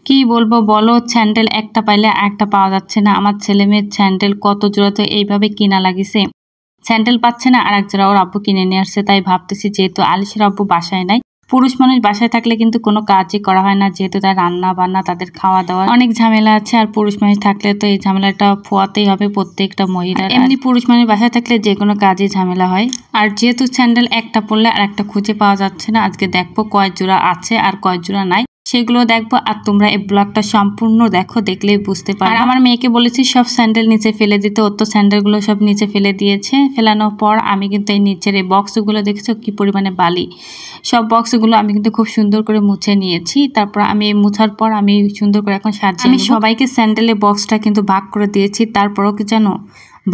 কি বলবো বলো, স্যান্ডেল একটা পাইলে আরেকটা পাওয়া যাচ্ছে না। আমার ছেলে মেয়ের স্যান্ডেল কত জোড়া তো এইভাবে কিনা লাগিছে, স্যান্ডেল পাচ্ছে না, আর এক জোড়া ওর আব্বু কিনে নিয়ে আসছে। তাই ভাবতেছি যেহেতু আলিশের আব্বু বাসায় নাই, পুরুষ মানুষ বাসায় থাকলে কিন্তু কোনো কাজই করা হয় না, যেহেতু তার রান্না বান্না তাদের খাওয়া দাওয়া অনেক ঝামেলা আছে। আর পুরুষ মানুষ থাকলে তো এই ঝামেলাটা পোয়াতেই হবে প্রত্যেকটা মহিলার। এমনি পুরুষ মানুষ বাসায় থাকলে যে কোনো কাজই ঝামেলা হয়। আর যেহেতু স্যান্ডেল একটা পরলে আর একটা খুঁজে পাওয়া যাচ্ছে না, আজকে দেখবো কয় জোড়া আছে আর কয় জোড়া নাই সেগুলো দেখবো। আর তোমরা এই ব্লগটা সম্পূর্ণ দেখো, দেখলেই বুঝতে পারো। আর আমার মেয়েকে বলেছি সব স্যান্ডেল নিচে ফেলে দিতে, ওর তো স্যান্ডেলগুলো সব নিচে ফেলে দিয়েছে। ফেলানোর পর আমি কিন্তু এই নিচের এই বক্সগুলো দেখেছো কি পরিমাণে বালি, সব বক্সগুলো আমি কিন্তু খুব সুন্দর করে মুছে নিয়েছি। তারপর আমি মুছার পর আমি সুন্দর করে এখন সাজিয়ে আমি সবাইকে স্যান্ডেলের বক্সটা কিন্তু ভাগ করে দিয়েছি। তারপরও কি জানো,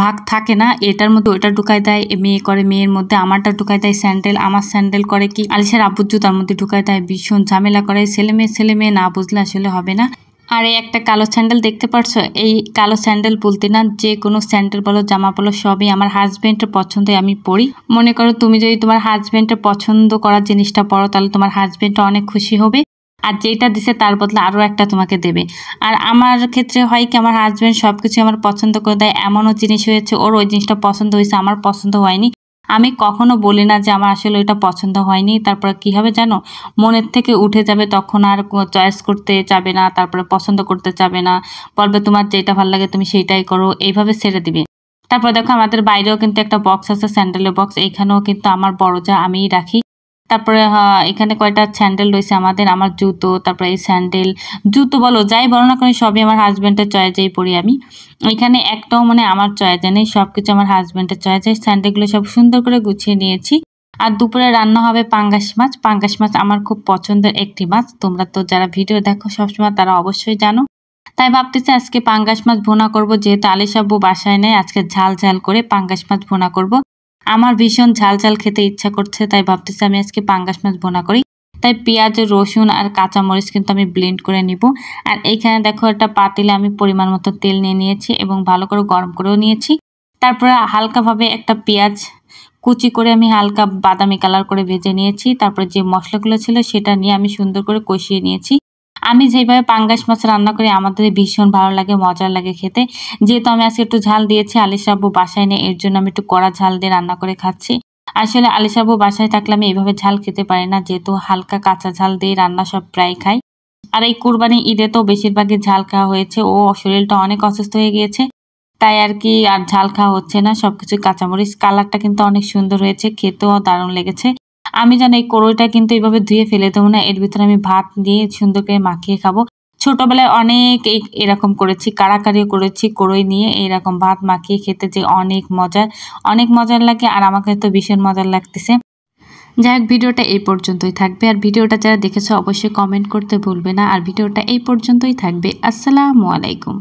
ভাগ থাকে না, এটার মধ্যে ওটা ঢুকাই দেয়, মেয়ে করে মেয়ের মধ্যে আমারটা ঢুকাই দেয় স্যান্ডেল, আমার স্যান্ডেল করে কি আলিশার আব্বুর জুতার মধ্যে ঢুকাই দেয়। ভীষণ ঝামেলা করে, ছেলে মেয়ে না বুঝলে আসলে হবে না। আর এই একটা কালো স্যান্ডেল দেখতে পারছো, এই কালো স্যান্ডেল বলতে না, যে কোনো স্যান্ডেল বলো জামা বলো সবই আমার হাজবেন্ডের পছন্দে আমি পরি। মনে করো তুমি যদি তোমার হাজবেন্ডের পছন্দ করার জিনিসটা পরো, তাহলে তোমার হাজবেন্ডটা অনেক খুশি হবে, আর যেটা দিছে তার বদলে আরও একটা তোমাকে দেবে। আর আমার ক্ষেত্রে হয় কি, আমার হাজবেন্ড সবকিছু আমার পছন্দ করে দেয়। এমনও জিনিস হয়েছে ওর ওই জিনিসটা পছন্দ হয়েছে, আমার পছন্দ হয়নি, আমি কখনো বলি না যে আমার আসলে ওইটা পছন্দ হয়নি। তারপর কি হবে জানো, মনের থেকে উঠে যাবে, তখন আর চয়েস করতে যাবে না, তারপরে পছন্দ করতে যাবে না, বলবে তোমার যেটা ভালো লাগে তুমি সেইটাই করো, এইভাবে ছেড়ে দিবে। তারপর দেখো আমাদের বাইরেও কিন্তু একটা বক্স আছে, স্যান্ডেলের বক্স, এইখানেও কিন্তু আমার বড় যা আমিই রাখি। তারপরে এখানে কয়টা স্যান্ডেল রয়েছে আমাদের, আমার জুতো, তারপরে এই স্যান্ডেল জুতো বলো যাই বলো না কেন সবই আমার হাজবেন্ডের চয়েসেই পরি আমি। এখানে একটাও মানে আমার চয়েসে নেই, সবকিছু আমার হাজবেন্ডের চয়েসে। স্যান্ডেলগুলো সব সুন্দর করে গুছিয়ে নিয়েছি। আর দুপুরে রান্না হবে পাঙ্গাস মাছ। পাঙ্গাস মাছ আমার খুব পছন্দের একটি মাছ, তোমরা তো যারা ভিডিও দেখো সবসময় তারা অবশ্যই জানো। তাই ভাবতেছি আজকে পাঙ্গাস মাছ ভুনা করব, যেহেতু আলিশা আব্বু বাসায় নেই, আজকে ঝাল ঝাল করে পাঙ্গাস মাছ ভুনা করব। আমার ভীষণ ঝাল ঝাল খেতে ইচ্ছা করছে, তাই ভাবতেছি আমি আজকে পাঙ্গাস মাছ ভুনা করি। তাই পেঁয়াজ, রসুন আর কাঁচামরিচ কিন্তু আমি ব্লেন্ড করে নিব। আর এইখানে দেখো একটা পাতিলে আমি পরিমাণ মতো তেল নিয়ে নিয়েছি এবং ভালো করে গরম করেও নিয়েছি। তারপরে হালকাভাবে একটা পেঁয়াজ কুচি করে আমি হালকা বাদামি কালার করে ভেজে নিয়েছি। তারপরে যে মশলাগুলো ছিল সেটা নিয়ে আমি সুন্দর করে কষিয়ে নিয়েছি। আমি যেভাবে পাঙ্গাস মাছ রান্না করি আমাদের ভীষণ ভালো লাগে, মজার লাগে খেতে। যেহেতু আমি আজকে একটু ঝাল দিয়েছি, আলিশা আব্বু বাসায় নেই, এর জন্য আমি একটু কড়া ঝাল দিয়ে রান্না করে খাচ্ছি। আসলে আলিশা আব্বু বাসায় থাকলে আমি এইভাবে ঝাল খেতে পারি না, যেহেতু হালকা কাঁচা ঝাল দিয়ে রান্না সব প্রায় খাই। আর এই কুরবানি ঈদে তো বেশিরভাগই ঝাল খাওয়া হয়েছে, ও শরীরটা অনেক অসুস্থ হয়ে গিয়েছে, তাই আর কি আর ঝাল খাওয়া হচ্ছে না, সবকিছু কাঁচামরিচ। কালারটা কিন্তু অনেক সুন্দর হয়েছে, খেতেও দারুণ লেগেছে। আমি জানি এই কড়ইটা কিন্তু এইভাবে ধুয়ে ফেলে দেবো না, এর ভিতরে আমি ভাত দিয়ে সুন্দর করে মাখিয়ে খাবো। ছোটবেলায় অনেক এরকম করেছি, কাড়াকাড়িও করেছি, কড়ই নিয়ে এইরকম ভাত মাখিয়ে খেতে যে অনেক মজার লাগে। আর আমাকে তো ভীষণ মজার লাগতেছে। যাই হোক, ভিডিওটা এই পর্যন্তই থাকবে। আর ভিডিওটা যারা দেখেছো অবশ্যই কমেন্ট করতে ভুলবে না। আর ভিডিওটা এই পর্যন্তই থাকবে। আসসালামু আলাইকুম।